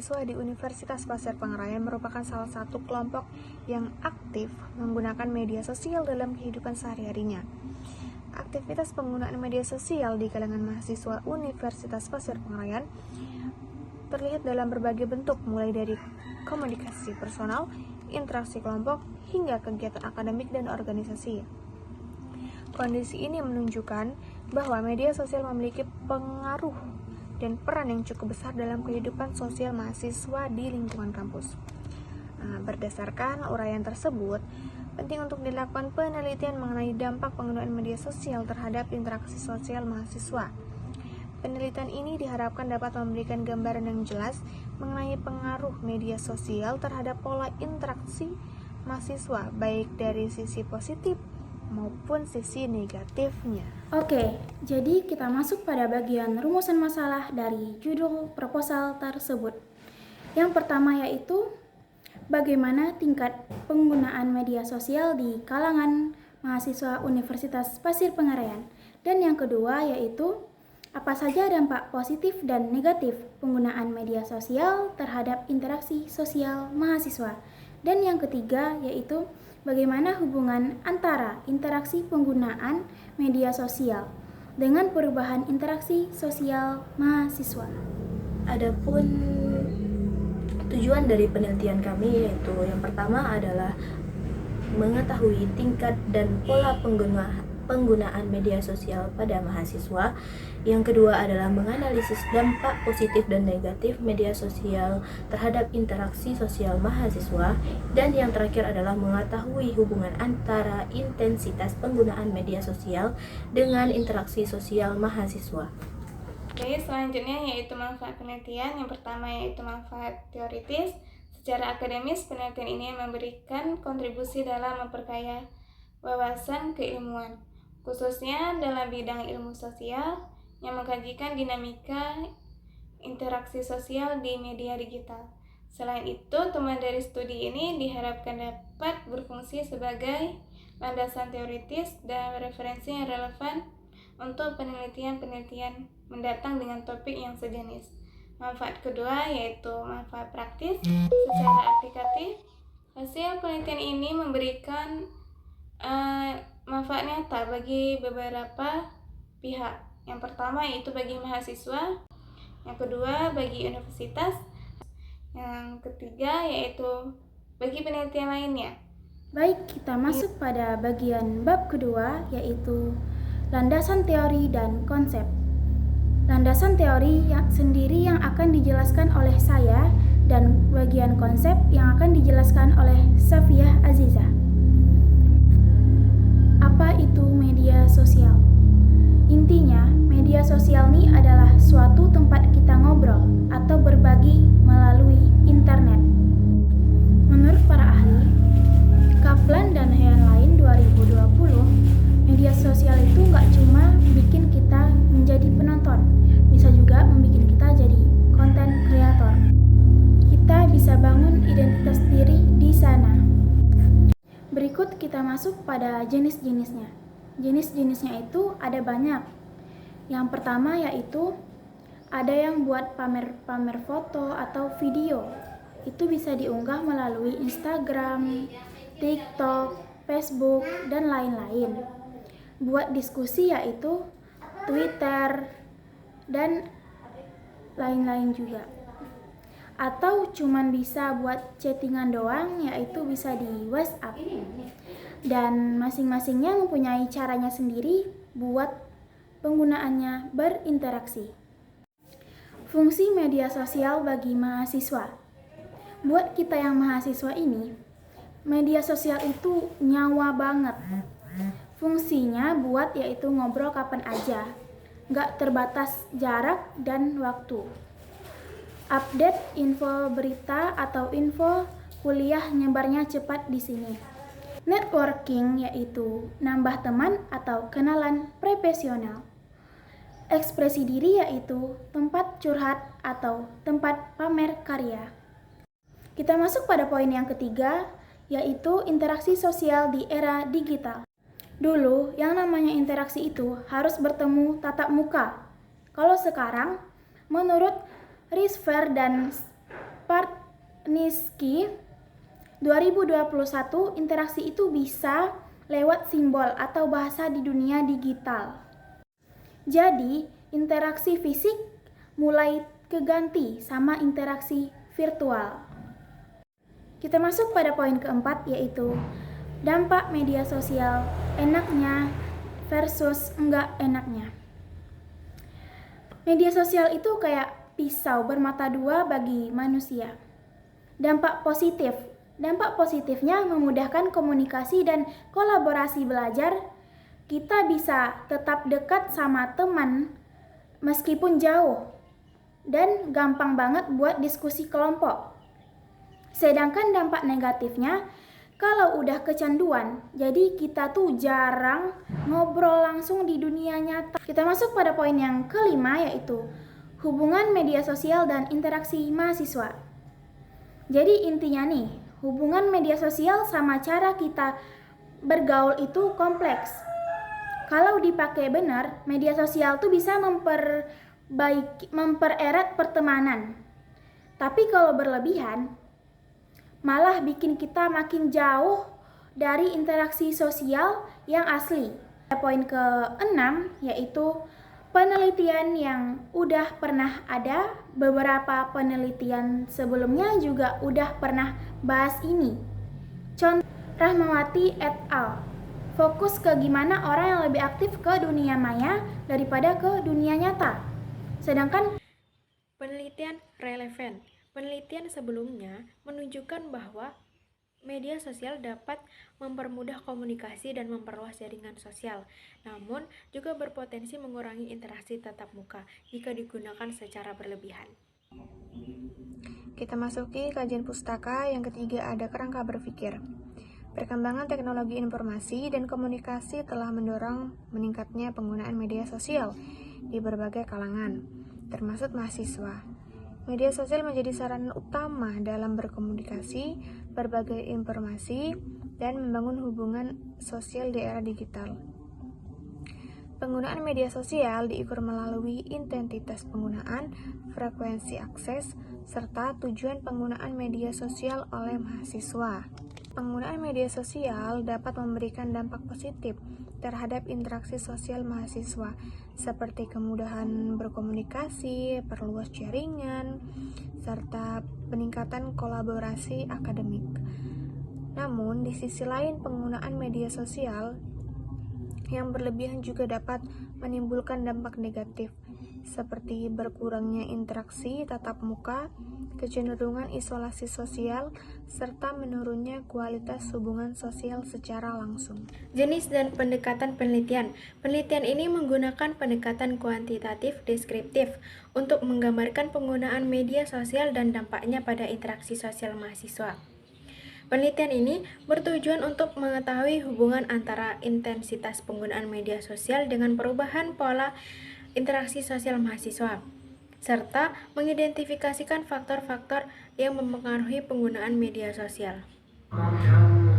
mahasiswa di Universitas Pasir Pengarayan merupakan salah satu kelompok yang aktif menggunakan media sosial dalam kehidupan sehari-harinya. Aktivitas penggunaan media sosial di kalangan mahasiswa Universitas Pasir Pengarayan terlihat dalam berbagai bentuk, mulai dari komunikasi personal, interaksi kelompok, hingga kegiatan akademik dan organisasi. Kondisi ini menunjukkan bahwa media sosial memiliki pengaruh dan peran yang cukup besar dalam kehidupan sosial mahasiswa di lingkungan kampus. Berdasarkan uraian tersebut, penting untuk dilakukan penelitian mengenai dampak penggunaan media sosial terhadap interaksi sosial mahasiswa. Penelitian ini diharapkan dapat memberikan gambaran yang jelas mengenai pengaruh media sosial terhadap pola interaksi mahasiswa, baik dari sisi positif maupun sisi negatifnya. Oke, jadi kita masuk pada bagian rumusan masalah dari judul proposal tersebut. Yang pertama yaitu bagaimana tingkat penggunaan media sosial di kalangan mahasiswa Universitas Pasir Pengarayan. Dan yang kedua yaitu apa saja dampak positif dan negatif penggunaan media sosial terhadap interaksi sosial mahasiswa. Dan yang ketiga yaitu bagaimana hubungan antara interaksi penggunaan media sosial dengan perubahan interaksi sosial mahasiswa. Adapun tujuan dari penelitian kami yaitu yang pertama adalah mengetahui tingkat dan pola penggunaan media sosial pada mahasiswa. Yang kedua adalah menganalisis dampak positif dan negatif media sosial terhadap interaksi sosial mahasiswa. Dan yang terakhir adalah mengetahui hubungan antara intensitas penggunaan media sosial dengan interaksi sosial mahasiswa. Oke, selanjutnya yaitu manfaat penelitian. Yang pertama yaitu manfaat teoritis. Secara akademis, penelitian ini memberikan kontribusi dalam memperkaya wawasan keilmuan, khususnya dalam bidang ilmu sosial yang mengkajikan dinamika interaksi sosial di media digital. Selain itu, temuan dari studi ini diharapkan dapat berfungsi sebagai landasan teoritis dan referensi yang relevan untuk penelitian-penelitian mendatang dengan topik yang sejenis. Manfaat kedua yaitu manfaat praktis. Secara aplikatif, hasil penelitian ini memberikan manfaat nyata bagi beberapa pihak. Yang pertama yaitu bagi mahasiswa, yang kedua bagi universitas, yang ketiga yaitu bagi penelitian lainnya. Baik, kita masuk pada bagian bab kedua yaitu landasan teori dan konsep. Landasan teori sendiri yang akan dijelaskan oleh saya dan bagian konsep yang akan dijelaskan oleh Safiah Azizah. Apa itu media sosial? Intinya, media sosial ini adalah suatu tempat kita ngobrol atau berbagi melalui internet. Menurut para ahli, Kaplan dan Heyan Lain 2020, media sosial itu nggak cuma bikin kita menjadi penonton, bisa juga membuat kita jadi konten kreator. Kita bisa bangun identitas diri di sana. Berikut kita masuk pada jenis-jenisnya. Jenis-jenisnya itu ada banyak. Yang pertama yaitu ada yang buat pamer-pamer foto atau video. Itu bisa diunggah melalui Instagram, TikTok, Facebook, dan lain-lain. Buat diskusi yaitu Twitter dan lain-lain juga. Atau cuman bisa buat chattingan doang, yaitu bisa di WhatsApp. Dan masing-masingnya mempunyai caranya sendiri buat penggunaannya berinteraksi. Fungsi media sosial bagi mahasiswa. Buat kita yang mahasiswa ini, media sosial itu nyawa banget. Fungsinya buat yaitu ngobrol kapan aja, nggak terbatas jarak dan waktu. Update info berita atau info kuliah nyebarnya cepat di sini. Networking yaitu nambah teman atau kenalan profesional. Ekspresi diri yaitu tempat curhat atau tempat pamer karya. Kita masuk pada poin yang ketiga, yaitu interaksi sosial di era digital. Dulu, yang namanya interaksi itu harus bertemu tatap muka. Kalau sekarang, menurut Risver dan Partniski 2021, interaksi itu bisa lewat simbol atau bahasa di dunia digital. Jadi, interaksi fisik mulai keganti sama interaksi virtual. Kita masuk pada poin keempat, yaitu dampak media sosial, enaknya versus enggak enaknya. Media sosial itu kayak pisau bermata dua bagi manusia. Dampak positifnya memudahkan komunikasi dan kolaborasi belajar. Kita bisa tetap dekat sama teman meskipun jauh dan gampang banget buat diskusi kelompok. Sedangkan dampak negatifnya, kalau udah kecanduan, jadi kita tuh jarang ngobrol langsung di dunia nyata. Kita masuk pada poin yang kelima, yaitu hubungan media sosial dan interaksi mahasiswa. Jadi intinya nih, hubungan media sosial sama cara kita bergaul itu kompleks. Kalau dipakai benar, media sosial tuh bisa mempererat pertemanan. Tapi kalau berlebihan, malah bikin kita makin jauh dari interaksi sosial yang asli. Poin ke-6 yaitu penelitian yang udah pernah ada. Beberapa penelitian sebelumnya juga udah pernah bahas ini. Contoh Rahmawati et al. Fokus ke gimana orang yang lebih aktif ke dunia maya daripada ke dunia nyata. Sedangkan penelitian relevan. Penelitian sebelumnya menunjukkan bahwa media sosial dapat mempermudah komunikasi dan memperluas jaringan sosial, namun juga berpotensi mengurangi interaksi tatap muka jika digunakan secara berlebihan. Kita masuki kajian pustaka. Yang ketiga ada kerangka berpikir. Perkembangan teknologi informasi dan komunikasi telah mendorong meningkatnya penggunaan media sosial di berbagai kalangan, termasuk mahasiswa. Media sosial menjadi sarana utama dalam berkomunikasi, berbagai informasi, dan membangun hubungan sosial di era digital. Penggunaan media sosial diukur melalui intensitas penggunaan, frekuensi akses, serta tujuan penggunaan media sosial oleh mahasiswa. Penggunaan media sosial dapat memberikan dampak positif terhadap interaksi sosial mahasiswa, seperti kemudahan berkomunikasi, perluas jaringan, serta peningkatan kolaborasi akademik. Namun, di sisi lain, penggunaan media sosial yang berlebihan juga dapat menimbulkan dampak negatif, seperti berkurangnya interaksi tatap muka, kecenderungan isolasi sosial, serta menurunnya kualitas hubungan sosial secara langsung. Jenis dan pendekatan penelitian. Penelitian ini menggunakan pendekatan kuantitatif deskriptif untuk menggambarkan penggunaan media sosial dan dampaknya pada interaksi sosial mahasiswa. Penelitian ini bertujuan untuk mengetahui hubungan antara intensitas penggunaan media sosial dengan perubahan pola interaksi sosial mahasiswa, serta mengidentifikasikan faktor-faktor yang mempengaruhi penggunaan media sosial.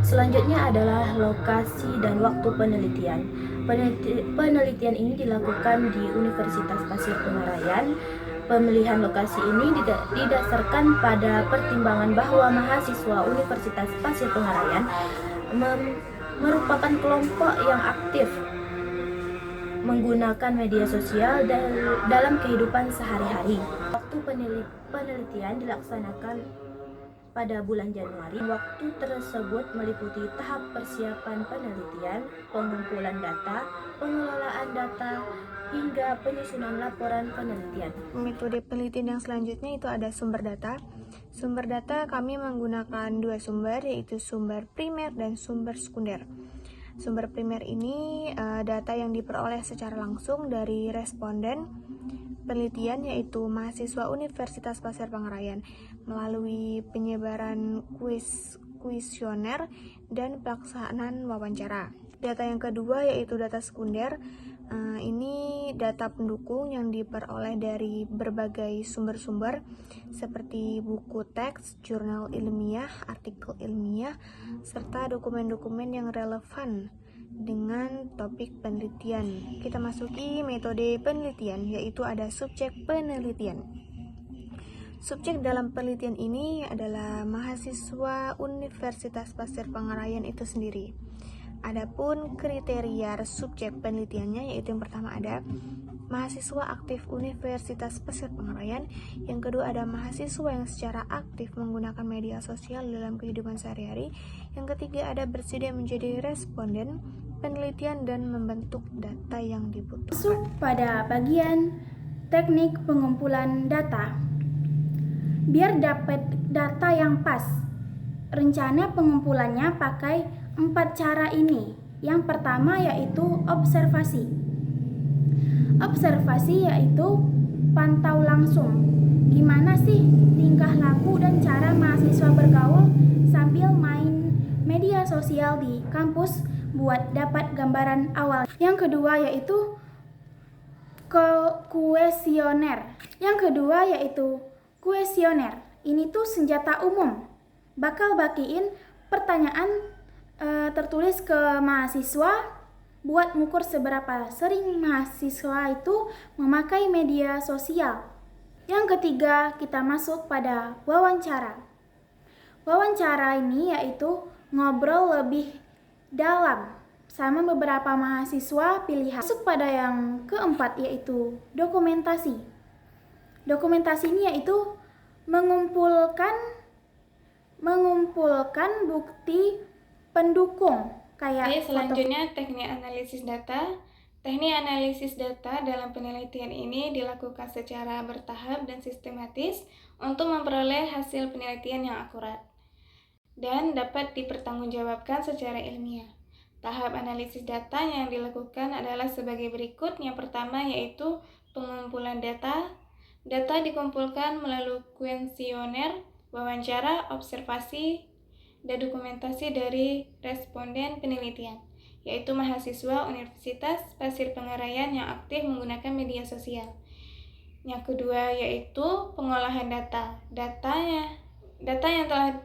Selanjutnya adalah lokasi dan waktu penelitian. Penelitian ini dilakukan di Universitas Pasir Pengarayan. Pemilihan lokasi ini didasarkan pada pertimbangan bahwa mahasiswa Universitas Pasir Pengarayan merupakan kelompok yang aktif menggunakan media sosial dalam kehidupan sehari-hari. Waktu penelitian dilaksanakan pada bulan Januari. Waktu tersebut meliputi tahap persiapan penelitian, pengumpulan data, pengelolaan data, hingga penyusunan laporan penelitian. Metode penelitian yang selanjutnya itu ada sumber data. Sumber data kami menggunakan dua sumber, yaitu sumber primer dan sumber sekunder. Sumber primer ini data yang diperoleh secara langsung dari responden penelitian, yaitu mahasiswa Universitas Pasir Pengarayan, melalui penyebaran kuesioner dan pelaksanaan wawancara. Data yang kedua yaitu data sekunder. Ini data pendukung yang diperoleh dari berbagai sumber-sumber seperti buku teks, jurnal ilmiah, artikel ilmiah, serta dokumen-dokumen yang relevan dengan topik penelitian. Kita masuki metode penelitian, yaitu ada subjek penelitian. Subjek dalam penelitian ini adalah mahasiswa Universitas Pasir Pengarayan itu sendiri. Adapun kriteria subjek penelitiannya yaitu yang pertama ada mahasiswa aktif Universitas Pasir Pengarayan, yang kedua ada mahasiswa yang secara aktif menggunakan media sosial dalam kehidupan sehari-hari, yang ketiga ada bersedia menjadi responden penelitian dan membentuk data yang dibutuhkan. Masuk pada bagian teknik pengumpulan data. Biar dapat data yang pas, rencana pengumpulannya pakai 4 cara ini. Yang pertama yaitu observasi. Observasi yaitu pantau langsung. Gimana sih tingkah laku dan cara mahasiswa bergaul sambil main media sosial di kampus buat dapat gambaran awal. Yang kedua yaitu kuesioner. Ini tuh senjata umum. Bakal bagiin pertanyaan tertulis ke mahasiswa buat mengukur seberapa sering mahasiswa itu memakai media sosial. Yang ketiga, kita masuk pada wawancara. Wawancara ini yaitu ngobrol lebih dalam sama beberapa mahasiswa pilihan. Masuk pada yang keempat yaitu dokumentasi. Dokumentasi ini yaitu mengumpulkan bukti pendukung kayak Oke, selanjutnya teknik analisis data. Teknik analisis data dalam penelitian ini dilakukan secara bertahap dan sistematis untuk memperoleh hasil penelitian yang akurat dan dapat dipertanggungjawabkan secara ilmiah. Tahap analisis data yang dilakukan adalah sebagai berikut. Yang pertama yaitu pengumpulan data. Data dikumpulkan melalui kuesioner, wawancara, observasi, dan dokumentasi dari responden penelitian, yaitu mahasiswa Universitas Pasir Pengarayan yang aktif menggunakan media sosial. Yang kedua yaitu pengolahan data. Data yang telah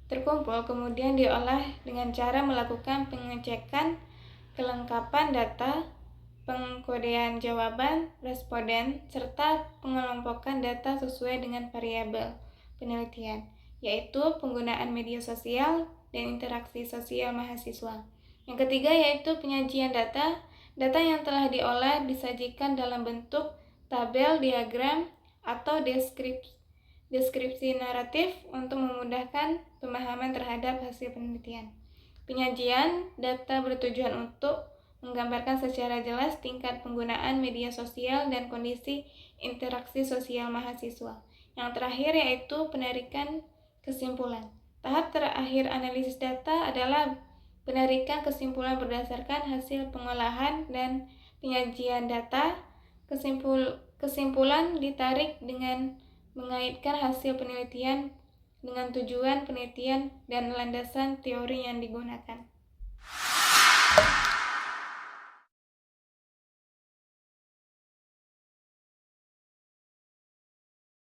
terkumpul kemudian diolah dengan cara melakukan pengecekan kelengkapan data, pengkodean jawaban responden, serta pengelompokan data sesuai dengan variabel penelitian, yaitu penggunaan media sosial dan interaksi sosial mahasiswa. Yang ketiga yaitu penyajian data. Data yang telah diolah disajikan dalam bentuk tabel, diagram, atau deskripsi naratif untuk memudahkan pemahaman terhadap hasil penelitian. Penyajian data bertujuan untuk menggambarkan secara jelas tingkat penggunaan media sosial dan kondisi interaksi sosial mahasiswa. Yang terakhir yaitu penarikan kesimpulan. Tahap terakhir analisis data adalah penarikan kesimpulan berdasarkan hasil pengolahan dan penyajian data. Kesimpulan ditarik dengan mengaitkan hasil penelitian dengan tujuan penelitian dan landasan teori yang digunakan.